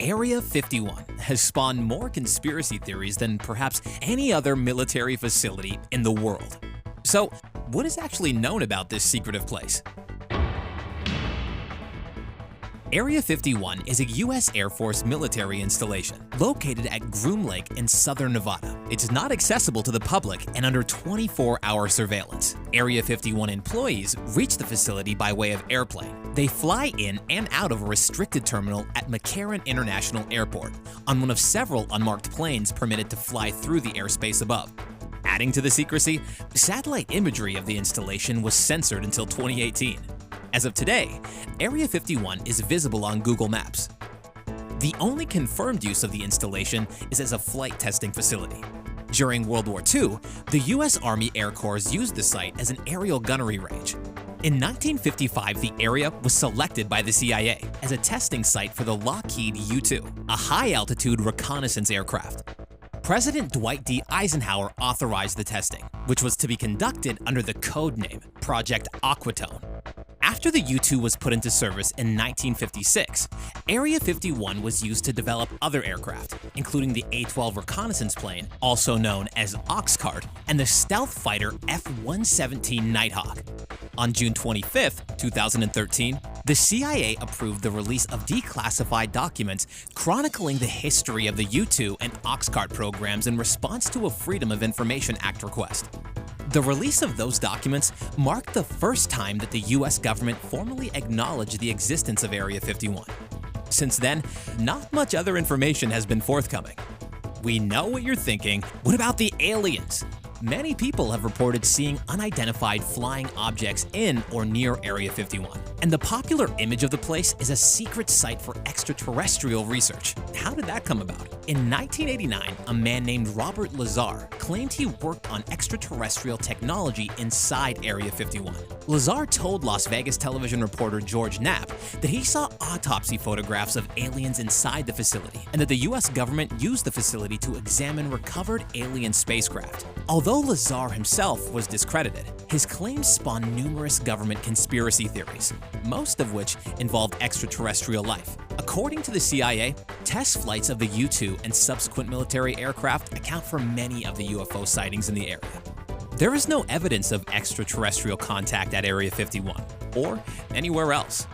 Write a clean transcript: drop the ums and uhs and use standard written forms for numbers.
Area 51 has spawned more conspiracy theories than perhaps any other military facility in the world. So, what is actually known about this secretive place? Area 51 is a U.S. Air Force military installation located at Groom Lake in southern Nevada. It's not accessible to the public and under 24-hour surveillance. Area 51 employees reach the facility by way of airplane. They fly in and out of a restricted terminal at McCarran International Airport on one of several unmarked planes permitted to fly through the airspace above. Adding to the secrecy, satellite imagery of the installation was censored until 2018. As of today, Area 51 is visible on Google Maps. The only confirmed use of the installation is as a flight testing facility. During World War II, the U.S. Army Air Corps used the site as an aerial gunnery range. In 1955, the area was selected by the CIA as a testing site for the Lockheed U-2, a high-altitude reconnaissance aircraft. President Dwight D. Eisenhower authorized the testing, which was to be conducted under the code name Project AQUATONE. After the U-2 was put into service in 1956, Area 51 was used to develop other aircraft, including the A-12 reconnaissance plane, also known as Oxcart, and the stealth fighter F-117 Nighthawk. On June 25, 2013, the CIA approved the release of declassified documents chronicling the history of the U-2 and Oxcart programs in response to a Freedom of Information Act request. The release of those documents marked the first time that the U.S. government formally acknowledged the existence of Area 51. Since then, not much other information has been forthcoming. We know what you're thinking. What about the aliens? Many people have reported seeing unidentified flying objects in or near Area 51. And the popular image of the place is a secret site for extraterrestrial research. How did that come about? In 1989, a man named Robert Lazar claimed he worked on extraterrestrial technology inside Area 51. Lazar told Las Vegas television reporter George Knapp that he saw autopsy photographs of aliens inside the facility and that the U.S. government used the facility to examine recovered alien spacecraft. Although Lazar himself was discredited, his claims spawned numerous government conspiracy theories, most of which involved extraterrestrial life. According to the CIA, test flights of the U-2 and subsequent military aircraft account for many of the UFO sightings in the area. There is no evidence of extraterrestrial contact at Area 51 or anywhere else.